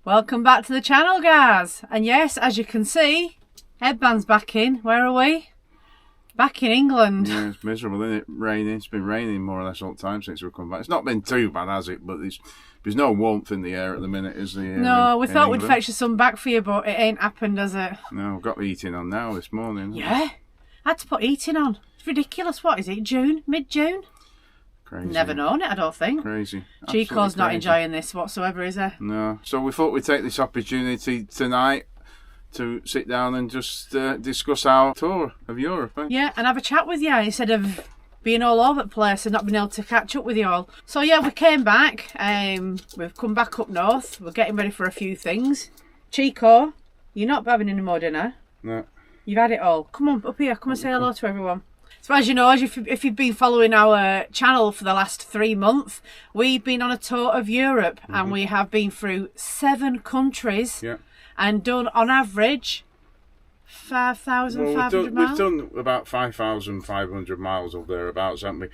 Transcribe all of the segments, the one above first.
Welcome back to the channel, guys. And yes, as you can see, headband's back in. Where are we? Back in England. Yeah, it's miserable, isn't it? Raining. It's been raining more or less all the time since we've come back. It's not been too bad, has it? But there's no warmth in the air at the minute, is there? No, we thought we'd fetch some back for you, but it ain't happened, has it? No, I've got the heating on now this morning. Yeah, I had to put heating on. It's ridiculous. What is it, June? Mid-June? Crazy. Never known it, I don't think. Crazy. Chico's not enjoying this whatsoever, is he? No. So we thought we'd take this opportunity tonight to sit down and just discuss our tour of Europe. Eh? Yeah, and have a chat with you instead of being all over the place and not being able to catch up with you all. So yeah, we came back. We've come back up north. We're getting ready for a few things. Chico, you're not having any more dinner. No. You've had it all. Come on, up here. Come and say hello to everyone. So as you know, if you've been following our channel for the last 3 months, we've been on a tour of Europe and we have been through 7 countries and done on average 5,500 miles. We've done about 5,500 miles or thereabouts, haven't we?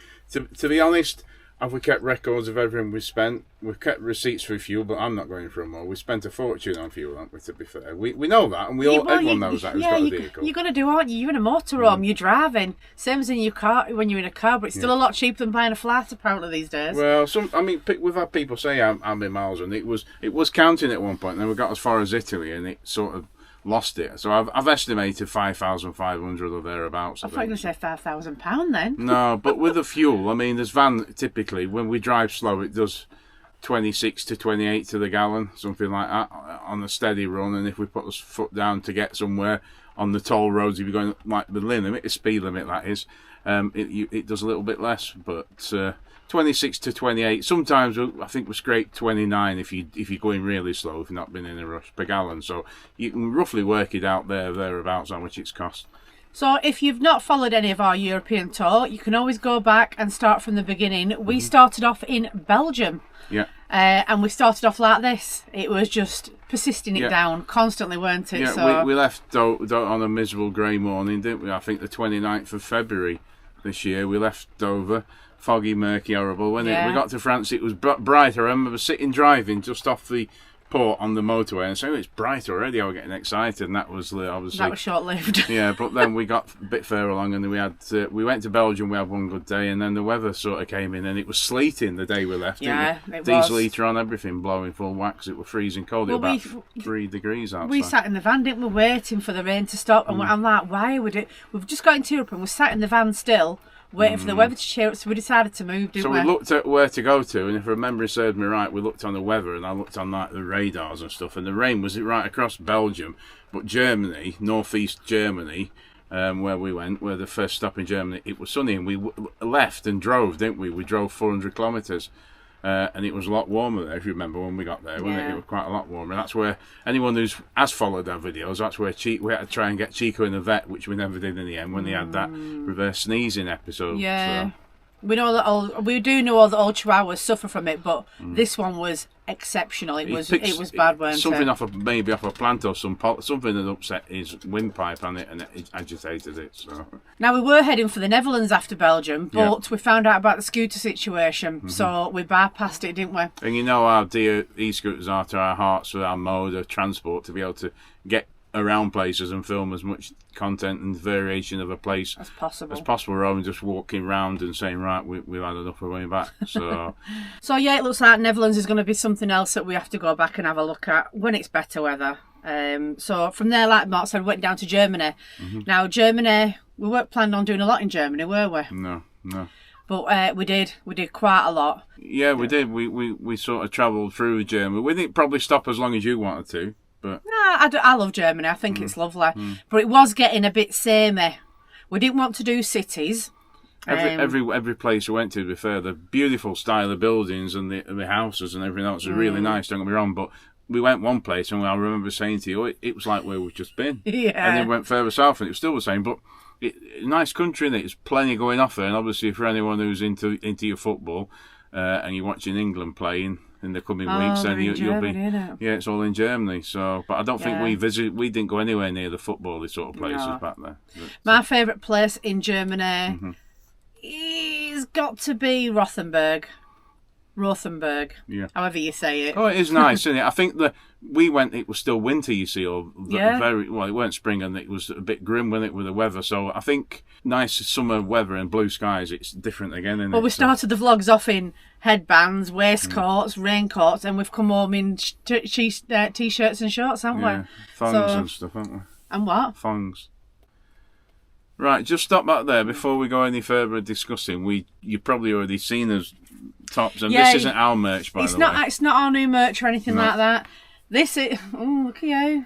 To be honest, have we kept records of everything we spent? We've kept receipts for fuel, but I'm not going for them all. We spent a fortune on fuel, haven't we, to be fair? We know that, and everyone knows that who's got a vehicle. You're going to do, aren't you? You're in a motorhome, you're driving. Same as in your car, when you're in a car, but it's still a lot cheaper than buying a flat, apparently, these days. Well, we've had people say how many miles, and it was counting at one point, and then we got as far as Italy, and it sort of lost it. So I've estimated 5,500 or thereabouts. I thought you were going to say £5,000 then. No, but with the fuel, I mean, there's typically, when we drive slow, it does 26 to 28 to the gallon, something like that, on a steady run. And if we put our foot down to get somewhere on the toll roads, if you're going like the limit, the speed limit, that is, it does a little bit less, but 26 to 28. Sometimes I think we scrape 29 if you're going really slow, if you've not been in a rush, per gallon. So you can roughly work it out thereabouts how much it's cost. So if you've not followed any of our European tour, you can always go back and start from the beginning. We started off in Belgium. Yeah. And we started off like this. It was just persisting it down constantly, weren't it? Yeah, so we left on a miserable grey morning, didn't we? I think the 29th of February this year. We left Dover. Foggy, murky, horrible. When we got to France, it was bright. I remember sitting driving just off the port on the motorway and saying, "Oh, it's bright already." I was getting excited, and that was obviously that was short-lived. Yeah, but then we got a bit further along, and then we went to Belgium. We had one good day, and then the weather sort of came in, and it was sleeting the day we left. Yeah, it was. Diesel heater on, everything blowing full wax. It was freezing cold. It was about 3 degrees outside. We sat in the van, didn't we, waiting for the rain to stop, and I'm like, "Why would it?" We've just got into Europe, and we sat in the van still, waiting for the weather to cheer up, so we decided to move, didn't we? So we looked at where to go to, and if memory served me right, we looked on the weather, and I looked on like the radars and stuff, and the rain was right across Belgium, but Germany, northeast Germany, where we went, where the first stop in Germany, it was sunny, and we left and drove, didn't we? We drove 400 kilometres. And it was a lot warmer there, if you remember when we got there, wasn't it? It was quite a lot warmer. That's where anyone has followed our videos, that's where we had to try and get Chico in the vet, which we never did in the end when they had that reverse sneezing episode. Yeah. So. We do know all the old Chihuahuas suffer from it, but this one was exceptional. It was bad, weren't it? Something off a plant or something that upset his windpipe on it, and it agitated it. So now we were heading for the Netherlands after Belgium, but we found out about the scooter situation, so we bypassed it, didn't we? And you know how dear e-scooters are to our hearts for our mode of transport, to be able to get around places and film as much content and variation of a place as possible. Rather than just walking around and saying, right, we've had enough, we're going back. So so yeah, it looks like Netherlands is going to be something else that we have to go back and have a look at when it's better weather. So from there, like Mark said, we went down to Germany. Now Germany, we weren't planning on doing a lot in Germany, were we? No. But we did quite a lot. Yeah, we did. We sort of travelled through Germany. We didn't probably stop as long as you wanted to. But no, I love Germany. I think it's lovely. But it was getting a bit samey. We didn't want to do cities. Every place we went to, to be fair, the beautiful style of buildings and the houses and everything else was really nice, don't get me wrong. But we went one place, and I remember saying to you, it was like where we've just been. Yeah. And then went further south, and it was still the same. But nice country, and there's plenty going off there. And obviously, for anyone who's into your football and you're watching England playing in the coming weeks, then you'll be. Yeah, it's all in Germany. So, but I don't think we didn't go anywhere near the football sort of places back there. But, my favourite place in Germany is got to be Rothenburg. Rothenburg. Yeah. However you say it. Oh, it is nice, isn't it? I think we went, it was still winter, you see, or very, well, it weren't spring, and it was a bit grim, wasn't it, with the weather. So I think nice summer weather and blue skies, it's different again, isn't it? Well, we started the vlogs off in headbands, waistcoats, raincoats, and we've come home in t-shirts and shorts, haven't we? Thongs and stuff, haven't we? And what? Thongs. Right, just stop back there before we go any further discussing. You've probably already seen us tops, and this isn't our merch, by the way. It's not our new merch or anything like that. This is... Oh, look at you.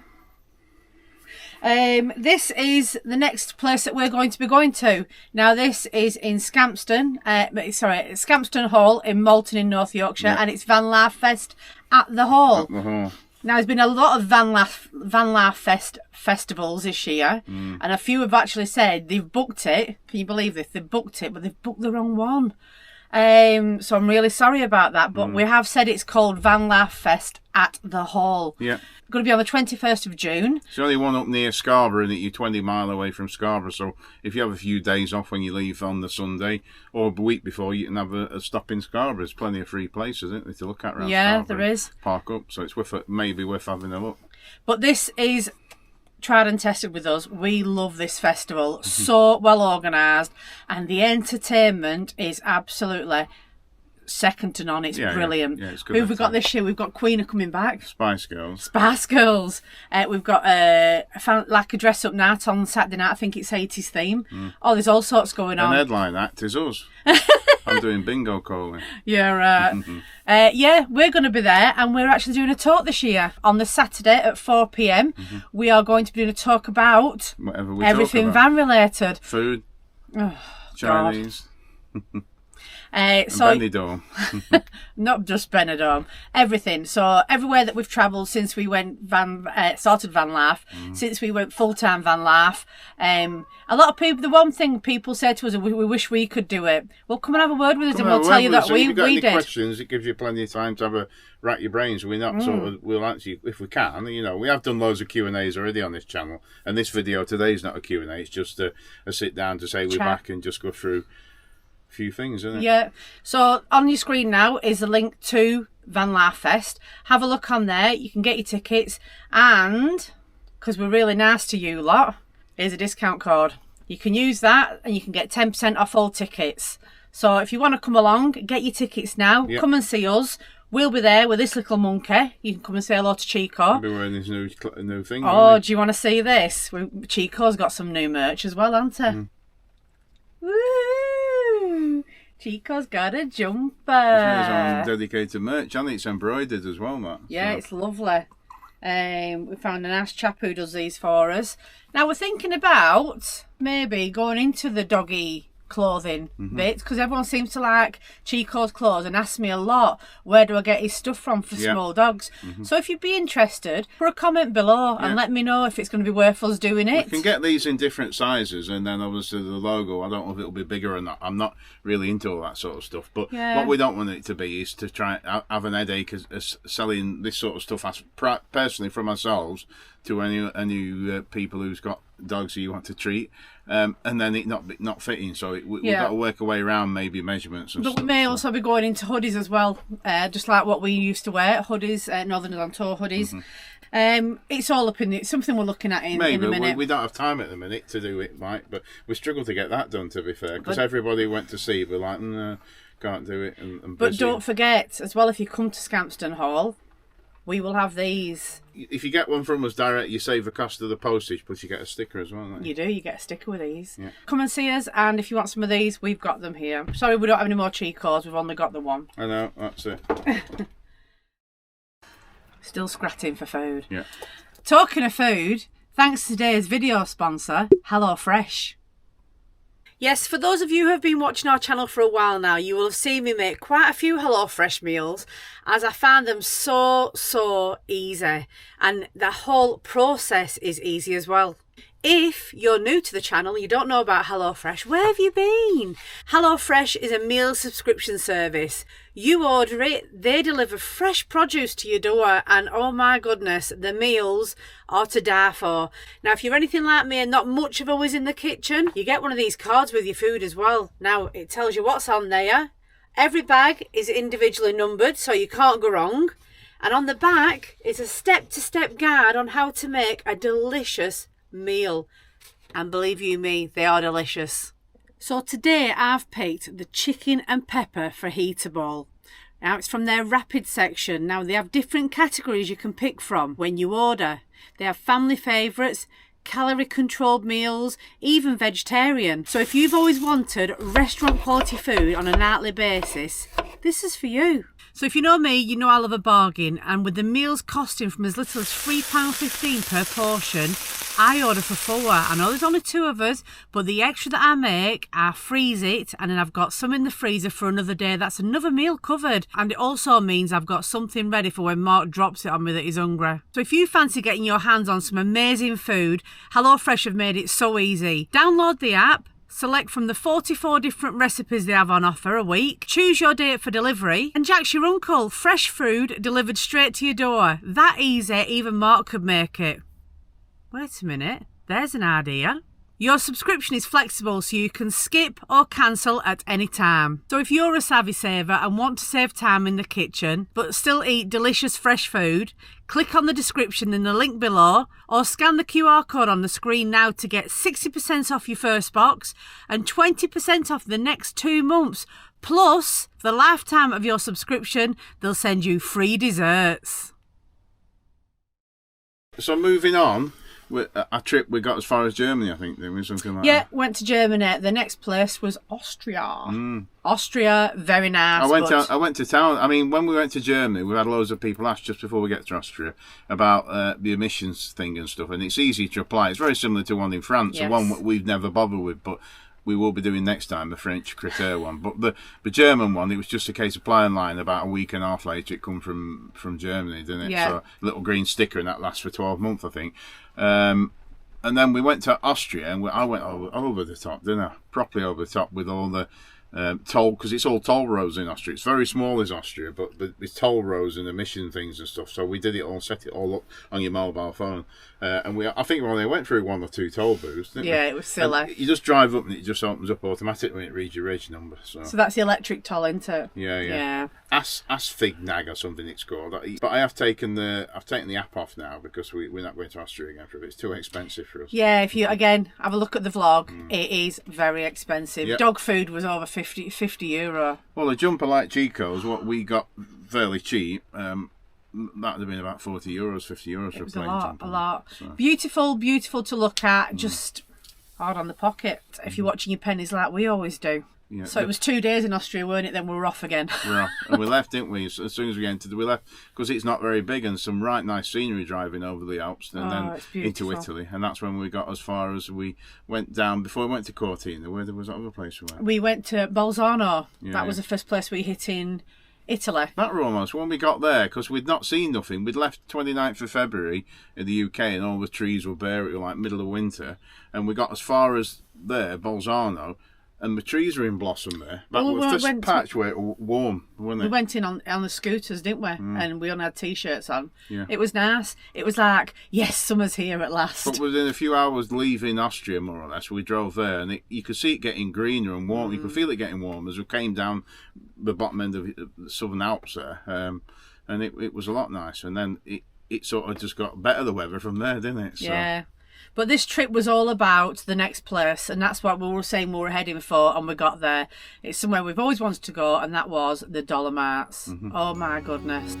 This is the next place that we're going to be going to. Now, this is in Scampston. Scampston Hall in Malton in North Yorkshire, and it's Vanlife Fest at the Hall. At the Hall. Now, there's been a lot of Vanlife Fest festivals this year, and a few have actually said they've booked it. Can you believe this? They've booked it, but they've booked the wrong one. So I'm really sorry about that, but we have said it's called Vanlife Fest at the Hall. Yeah. Going to be on the 21st of June. It's the only one up near Scarborough, and you're 20 mile away from Scarborough, so if you have a few days off when you leave on the Sunday, or a week before, you can have a stop in Scarborough. There's plenty of free places, isn't there, to look at around Scarborough. Yeah, there is. Park up, so it's maybe worth having a look. But this is tried and tested with us. We love this festival. So well organised, and the entertainment is absolutely second to none. It's brilliant. Yeah, it's good. Who have we got this year? We've got Queen coming back. Spice Girls. We've got I found like a dress up night on Saturday night. I think it's 80s theme. Oh, there's all sorts going on. An headline act is us. I'm doing bingo calling. Yeah, right. We're going to be there, and we're actually doing a talk this year on the Saturday at 4 p.m. We are going to be doing a talk about everything van related. Food, Chinese. Benidorm. Not just Benidorm, everything. So everywhere that we've travelled since we went started van life, since we went full-time van life, a lot of people, the one thing people say to us, we wish we could do it. Well, come and have a word with us, and we'll tell you that we did. Questions, it gives you plenty of time to have a rack your brains. We're not we'll answer you if we can. You know, we have done loads of Q&As already on this channel, and this video today is not a Q&A, it's just a sit down to say we're back and just go through few things, isn't it? Yeah. So on your screen now is a link to Vanlife Fest. Have a look on there. You can get your tickets, and because we're really nice to you lot, here's a discount code. You can use that, and you can get 10% off all tickets. So if you want to come along, get your tickets now. Yep. Come and see us. We'll be there with this little monkey. You can come and say hello to Chico. I'll be wearing this new thing. Oh, do you want to see this? Chico's got some new merch as well, hasn't he? Woo! Chico's got a jumper. It's his own dedicated merch, and it's embroidered as well, Matt. Yeah, so it's lovely. We found a nice chap who does these for us. Now we're thinking about maybe going into the doggy clothing bits, because everyone seems to like Chico's clothes and ask me a lot, where do I get his stuff from for small dogs? So if you'd be interested, put a comment below and let me know if it's going to be worth us doing it. We can get these in different sizes, and then obviously the logo, I don't know if it'll be bigger or not. I'm not really into all that sort of stuff, but what we don't want it to be is to try have an headache as selling this sort of stuff as personally from ourselves to any people who's got dogs who you want to treat, and then it not fitting. So we've got to work our way around maybe measurements and stuff. But we may also be going into hoodies as well, just like what we used to wear, hoodies, Northerners on Tour hoodies. It's all up in it. Something we're looking at in a minute. We don't have time at the minute to do it, Mike, but we struggle to get that done, to be fair, because everybody went to see, we're like, can't do it. But don't forget, as well, if you come to Scampston Hall, we will have these. If you get one from us direct, you save the cost of the postage, plus you get a sticker as well, don't you? You do, you get a sticker with these. Yeah. Come and see us, and if you want some of these, we've got them here. Sorry we don't have any more Chiccos, we've only got the one. I know, that's it. Still scratching for food. Yeah. Talking of food, thanks to today's video sponsor, HelloFresh. Yes, for those of you who have been watching our channel for a while now, you will have seen me make quite a few HelloFresh meals, as I find them so easy, and the whole process is easy as well. If you're new to the channel and you don't know about HelloFresh, where have you been? HelloFresh is a meal subscription service. You order it, they deliver fresh produce to your door, and oh my goodness, the meals are to die for. Now, if you're anything like me and not much of a whiz in the kitchen, you get one of these cards with your food as well. Now, it tells you what's on there, Every bag is individually numbered, so you can't go wrong. And on the back is a step-to-step guide on how to make a delicious meal. And believe you me, they are delicious. So today I've picked the chicken and pepper fajita bowl. Now it's from their rapid section. Now they have different categories you can pick from when you order. They have family favourites, calorie controlled meals, even vegetarian. So if you've always wanted restaurant quality food on a nightly basis, this is for you. So if you know me, you know I love a bargain, and with the meals costing from as little as £3.15 per portion, I order for 4. I know there's only 2 of us, but the extra that I make, I freeze it, and then I've got some in the freezer for another day. That's another meal covered. And it also means I've got something ready for when Mark drops it on me that he's hungry. So if you fancy getting your hands on some amazing food, HelloFresh have made it so easy. Download the app, select from the 44 different recipes they have on offer a week, choose your date for delivery, and Jack's your uncle. Fresh food delivered straight to your door. That easy, even Mark could make it. Wait a minute, there's an idea. Your subscription is flexible, so you can skip or cancel at any time. So if you're a savvy saver and want to save time in the kitchen but still eat delicious fresh food, click on the description in the link below or scan the QR code on the screen now to get 60% off your first box and 20% off the next 2 months. Plus, for the lifetime of your subscription, they'll send you free desserts. So moving on. Our trip, we got as far as Germany, I think, didn't we? Something like that. Yeah, went to Germany. The next place was Austria. Austria, very nice. I went to town. I mean, when we went to Germany, we had loads of people ask just before we get to Austria about the emissions thing and stuff, and it's easy to apply. It's very similar to one in France, yes. One we've never bothered with, but we will be doing next time, the French critère one. But the German one, it was just a case of apply online. About a week and a half later, it come from Germany, didn't it? Yeah. So a little green sticker, and that lasts for 12 months, I think. And then we went to Austria, and I went over the top, didn't I? Properly over the top with all the toll, because it's all toll roads in Austria. It's very small as Austria, but it's toll roads and emission things and stuff. So we did it all, set it all up on your mobile phone, and I think we only went through 1 or 2 toll booths, didn't we? Yeah, it was silly. And you just drive up and it just opens up automatically when it reads your reg number. So that's the electric toll, isn't it? Yeah. Asfignag or something it's called. But I have taken the app off now because we're not going to Austria again for a bit. It's too expensive for us. Yeah, if you again have a look at the vlog, it is very expensive. Yep. Dog food was over 50 euro. Well, a jumper like CHICCO's, what we got fairly cheap. That would have been about 40 euros, 50 euros for a plain jumper. A lot. So. Beautiful to look at. Just hard on the pocket if you're watching your pennies like we always do. Yeah, so it was 2 days in Austria, weren't it? Then we were off again. We're off. And we left, didn't we? As soon as we entered, we left because it's not very big and some right nice scenery driving over the Alps and then into Italy. And that's when we got as far as we went down before we went to Cortina. Where there was that other place we went? We went to Bolzano. Yeah, that was the first place we hit in Italy. That were almost when we got there because we'd not seen nothing. We'd left 29th of February in the UK and all the trees were bare. It was like middle of winter, and we got as far as there, Bolzano. And the trees are in blossom there. That was the patch where it was warm, wasn't it? We went in on the scooters, didn't we? And we only had T-shirts on. Yeah. It was nice. It was like, yes, summer's here at last. But within a few hours leaving Austria, more or less, we drove there. And you could see it getting greener and warm. You could feel it getting warm as we came down the bottom end of the Southern Alps there. And it was a lot nicer. And then it sort of just got better, the weather, from there, didn't it? So. Yeah. But this trip was all about the next place, and that's what we were saying we were heading for, and we got there. It's somewhere we've always wanted to go, and that was the Dolomites. Oh my goodness.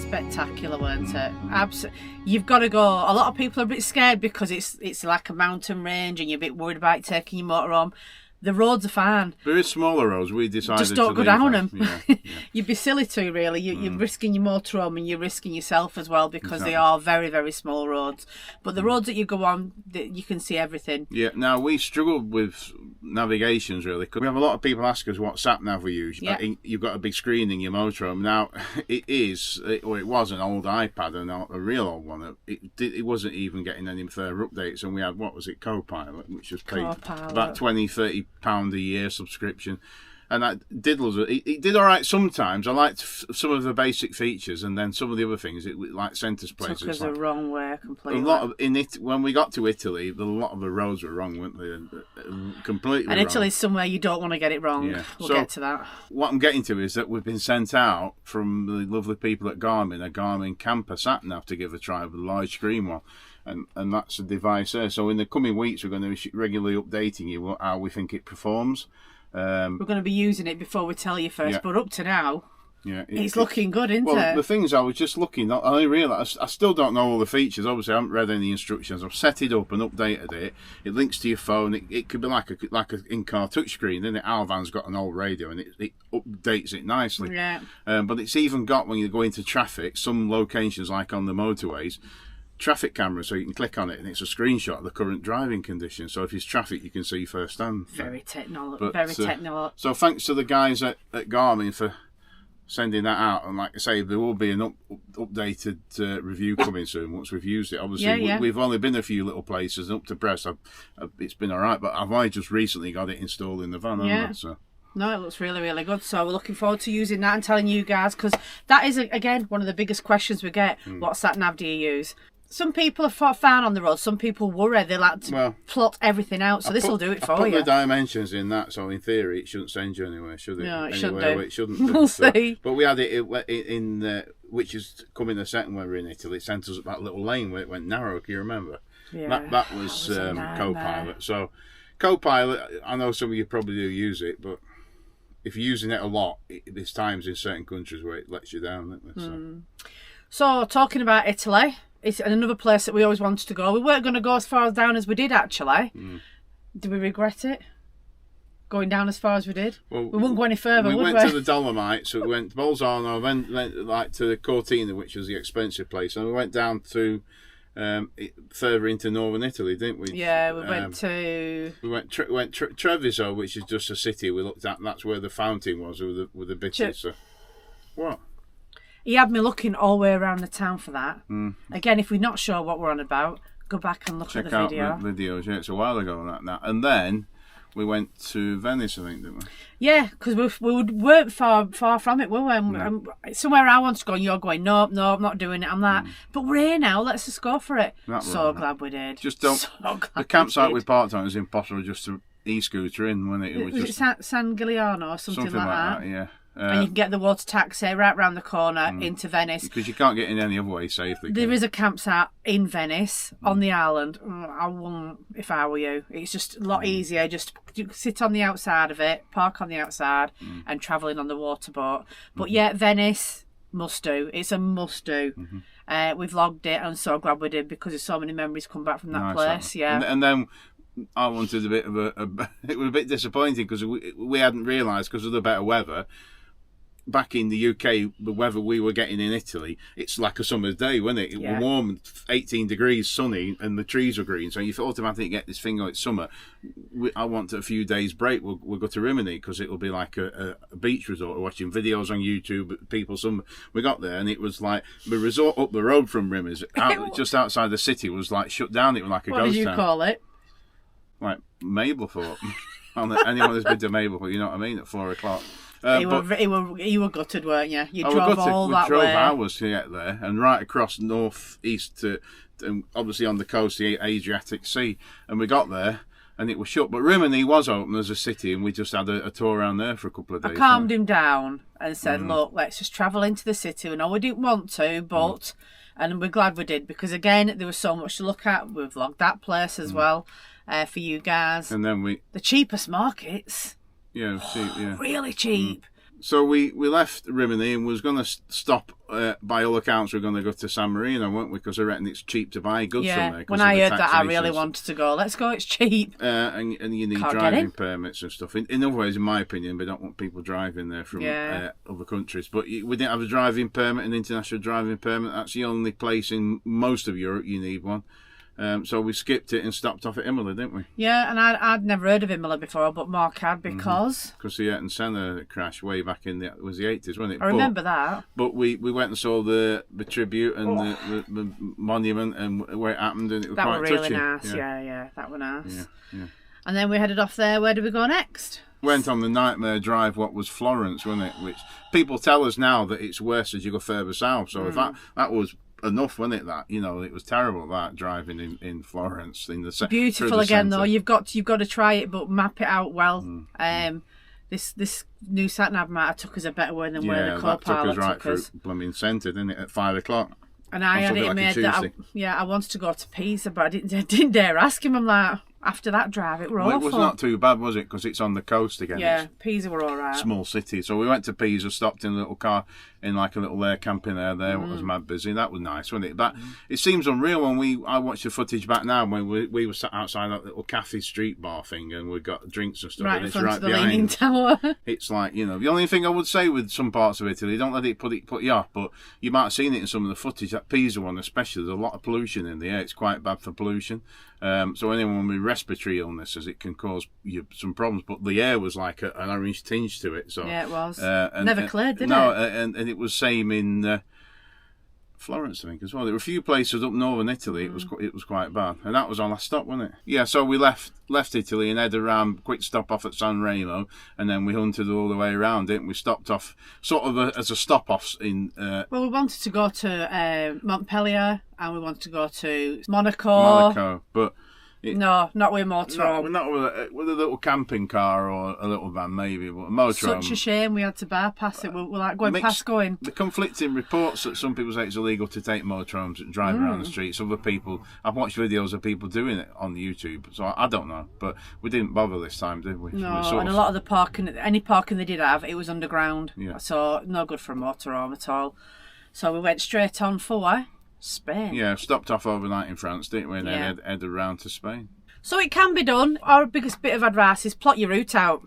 Spectacular, weren't it? Absolutely. You've got to go. A lot of people are a bit scared because it's like a mountain range and you're a bit worried about taking your motorhome. The roads are fine. There is smaller roads. We decided just don't to go down them. Yeah. You'd be silly to, really. You're risking your motorhome and you're risking yourself as well, because they are very, very small roads. But the roads that you go on, you can see everything. Yeah, now we struggled with navigations, really, because we have a lot of people ask us what sat nav we use. Yeah. You've got a big screen in your motorhome. Now, it was an old iPad, and a real old one. It wasn't even getting any further updates, and we had, what was it, Copilot, which was paid about £20-30 a year subscription. And that it did all right sometimes. I liked some of the basic features, and then some of the other things, like centre places. Took us the wrong way completely. When we got to Italy, a lot of the roads were wrong, weren't they? Completely and wrong. Italy's somewhere you don't want to get it wrong. Yeah. We'll get to that. What I'm getting to is that we've been sent out from the lovely people at Garmin, a Garmin camper sat nav to give a try with a large screen one. And that's a device there. So in the coming weeks, we're going to be regularly updating you how we think it performs. We're going to be using it before we tell you first, but up to now, it's looking good, isn't it? Well, the thing is, I was just looking, I realised I still don't know all the features. Obviously, I haven't read any instructions. I've set it up and updated it. It links to your phone. It could be like a in-car touchscreen, then Alvan's got an old radio, and it updates it nicely. Yeah. But it's even got, when you go into traffic, some locations, like on the motorways, traffic camera, so you can click on it and it's a screenshot of the current driving conditions. So if it's traffic, you can see firsthand. Very technical. So thanks to the guys at Garmin for sending that out. And like I say, there will be an updated review coming soon once we've used it. Obviously, we've only been a few little places, and up to press, it's been all right. But I've only just recently got it installed in the van. So. No, it looks really, really good. So we're looking forward to using that and telling you guys, because that is, again, one of the biggest questions we get. What sat nav do you use? Some people are found on the road. Some people worry. They like to plot everything out. So this will do it for you. I put the dimensions in that, so in theory it shouldn't send you anywhere, should it? No, it shouldn't do. It shouldn't do. We'll see. But we had it in which is coming the second when we were in Italy. It sent us that little lane where it went narrow. Can you remember? Yeah. That was Copilot. So Copilot, I know some of you probably do use it, but if you're using it a lot, there's times in certain countries where it lets you down, isn't it? So talking about Italy, it's another place that we always wanted to go. We weren't going to go as far down as we did, actually. Do we regret it? Going down as far as we did? Well, we wouldn't go any further, would we? We went to the Dolomites, so we went to Bolzano, then went like to the Cortina, which was the expensive place, and we went down to further into northern Italy, didn't we? Yeah, we went to... We went Treviso, which is just a city we looked at, and that's where the fountain was with the bitches. So. What? He had me looking all the way around the town for that. Again, if we're not sure what we're on about, go back and look at the video. Check out the videos, it's a while ago that. And then we went to Venice, I think, didn't we? Yeah, because we weren't far from it, were we? No. Somewhere I want to go, and you're going, no, I'm not doing it, I'm that. But we're here now, let's just go for it. Glad we did. Just don't... The campsite we parked on was impossible just to e-scooter in, wasn't it? Was it San Giuliano or something like that? Yeah. And you can get the water taxi right round the corner into Venice. Because you can't get in any other way safely. There is a campsite in Venice on the island. I wouldn't if I were you. It's just a lot easier. Just sit on the outside of it, park on the outside, and travel in on the water boat. But yeah, Venice, must do. It's a must do. We've logged it, and I'm so glad we did, because there's so many memories come back from that place. Yeah. And then I wanted a bit of it was a bit disappointing because we hadn't realised, because of the better weather. Back in the UK, the weather we were getting in Italy, it's like a summer's day, wasn't it? It was warm, 18 degrees, sunny, and the trees were green. So you automatically get this thing, it's summer. I want a few days break. We'll go to Rimini, because it'll be like a beach resort. We're watching videos on YouTube, we got there, and it was like the resort up the road from Rimini, just outside the city, was like shut down. It was like a ghost town. What did you call it? Like Mablethorpe. Anyone who's been to Mablethorpe, you know what I mean, at 4 o'clock. You were gutted, weren't you? You drove all that way. We drove hours to get there, and right across north east to obviously on the coast, the Adriatic Sea, and we got there and it was shut. But Rimini was open as a city, and we just had a tour around there for a couple of days. I calmed him down and said, "Look, let's just travel into the city. We know we didn't want to, but." And we're glad we did, because again, there was so much to look at. We've vlogged that place as well for you guys. And then the cheapest markets. Yeah, cheap, yeah. Really cheap. So we left Rimini and was going to stop. By all accounts, we're going to go to San Marino, weren't we? Because I reckon it's cheap to buy goods from there. When I heard that, I really wanted to go. Let's go, it's cheap. And you need driving permits and stuff. In other ways, in my opinion, we don't want people driving there from other countries. But we didn't have a driving permit, an international driving permit. That's the only place in most of Europe you need one. So we skipped it and stopped off at Imola, didn't we? Yeah, and I'd never heard of Imola before, but Mark had because... Because the Ayrton Senna crash way back in the 80s, wasn't it? I remember that. But we went and saw the tribute and the monument and where it happened, and it was quite touching. That was really nice, yeah, that was nice. Yeah. And then we headed off there. Where did we go next? Went on the nightmare drive, what was Florence, wasn't it? Which people tell us now that it's worse as you go further south. So if that was... enough, wasn't it? That it was terrible, that driving in Florence in the beautiful again centre. Though you've got to try it, but map it out well. This new sat nav might have took us a better way than where the co-pilot took us through blooming centre, didn't it, at 5 o'clock? And I had it made that I wanted to go to Pisa, but I didn't dare ask him. I'm like, after that drive, it were awful. It was not too bad, was it? Because it's on the coast again. Yeah, Pisa were all right. Small city. So we went to Pisa, stopped in a little car, in like a little camping area there. It was mad busy. That was nice, wasn't it? But it seems unreal when I watched the footage back now when we were sat outside that little cafe street bar thing and we got drinks and stuff. Right and in front of the Leaning Tower. It's like, the only thing I would say with some parts of Italy, don't let it put you off, but you might have seen it in some of the footage. That Pisa one especially, there's a lot of pollution in the air. It's quite bad for pollution. So anyone with respiratory illnesses, it can cause you some problems. But the air was like an orange tinge to it. So yeah, it was. Never cleared, did it? No, and it was same in Florence, I think, as well. There were a few places up northern Italy. It was quite bad, and that was our last stop, wasn't it? Yeah. So we left Italy and headed around. Quick stop off at San Remo, and then we hunted all the way around it. And we stopped off sort of as a stop off in. Well, we wanted to go to Montpellier, and we wanted to go to Monaco, but. No, not with a motorhome. Not with a little camping car or a little van, maybe, but a motorhome. Such a shame we had to bypass it. We're like going. The conflicting reports that some people say it's illegal to take motorhomes and drive around the streets. Other people, I've watched videos of people doing it on YouTube, so I don't know. But we didn't bother this time, did we? No, and a lot of the parking, any parking they did have, it was underground. Yeah. So no good for a motorhome at all. So we went straight on for Spain. Yeah, stopped off overnight in France, didn't we? And then headed around to Spain. So it can be done. Our biggest bit of advice is plot your route out.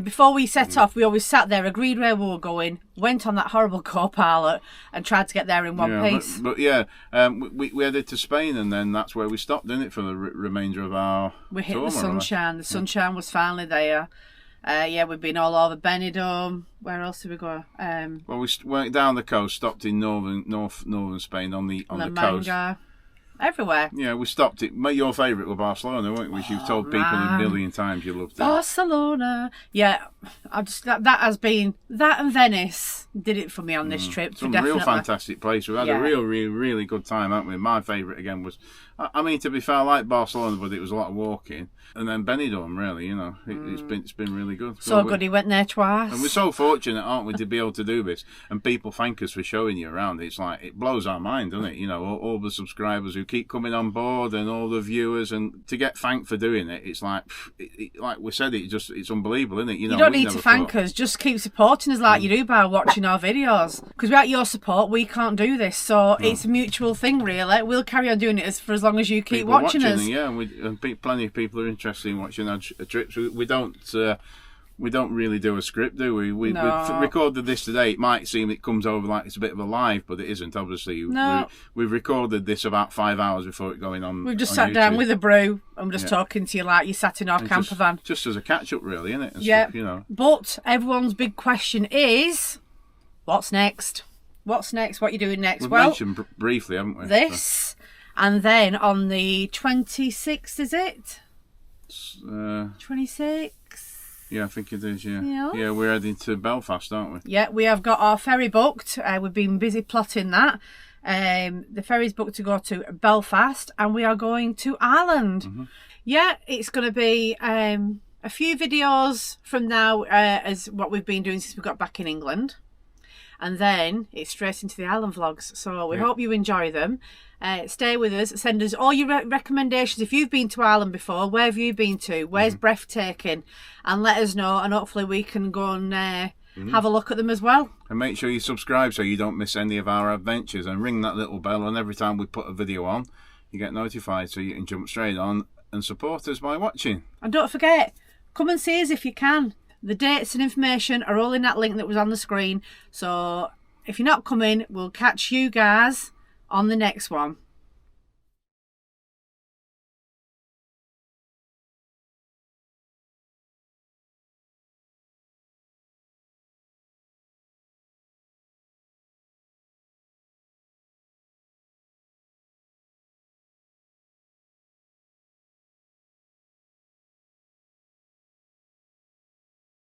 Before we set off, we always sat there, agreed where we were going, went on that horrible co-pilot and tried to get there in one piece. But we headed to Spain and then that's where we stopped, didn't it, for the remainder of our We hit the sunshine. The sunshine was finally there. We've been all over Benidorm. Where else did we go? Well, we went down the coast, stopped in northern Spain on the coast. Everywhere. Yeah, we stopped it. Your favourite was Barcelona, weren't we? You've told people a million times you loved it. Barcelona. Yeah, that has been that and Venice did it for me on this trip. Some real fantastic place. We've had a really good time, haven't we? My favourite again was, I mean, to be fair, I like Barcelona, but it was a lot of walking. And then Benidorm, really, it's been really good. So good, he went there twice. And we're so fortunate, aren't we, to be able to do this? And people thank us for showing you around. It's like, it blows our mind, doesn't it? All the subscribers who keep coming on board and all the viewers, and to get thanked for doing it, it's like, like we said, it's unbelievable, isn't it? You don't need to thank us, just keep supporting us like you do by watching our videos. Because without your support, we can't do this. So it's a mutual thing, really. We'll carry on doing it for as long as you keep watching us. And plenty of people are interested in watching our trips. We don't really do a script, do we? We've recorded this today. It might seem it comes over like it's a bit of a live, but it isn't, obviously. No. We've recorded this about 5 hours before it going on. We've just sat down with a brew and just talking to you like you sat in our camper van. Just as a catch-up, really, isn't it? And stuff, But everyone's big question is, what's next? What's next? What are you doing next? We've mentioned briefly, haven't we? This, and then on the 26th, is it? 26. Yeah, I think it is, Yeah, we're heading to Belfast, aren't we? Yeah, we have got our ferry booked. We've been busy plotting that. The ferry's booked to go to Belfast, and we are going to Ireland. Mm-hmm. Yeah, it's going to be a few videos from now as what we've been doing since we got back in England. And then it's straight into the Ireland vlogs. So we hope you enjoy them. Stay with us. Send us all your recommendations. If you've been to Ireland before, where have you been to? Where's breathtaking? And let us know. And hopefully we can go and have a look at them as well. And make sure you subscribe so you don't miss any of our adventures, and ring that little bell, and every time we put a video on you get notified so you can jump straight on and support us by watching. And don't forget, come and see us if you can. The dates and information are all in that link that was on the screen. So if you're not coming, we'll catch you guys on the next one.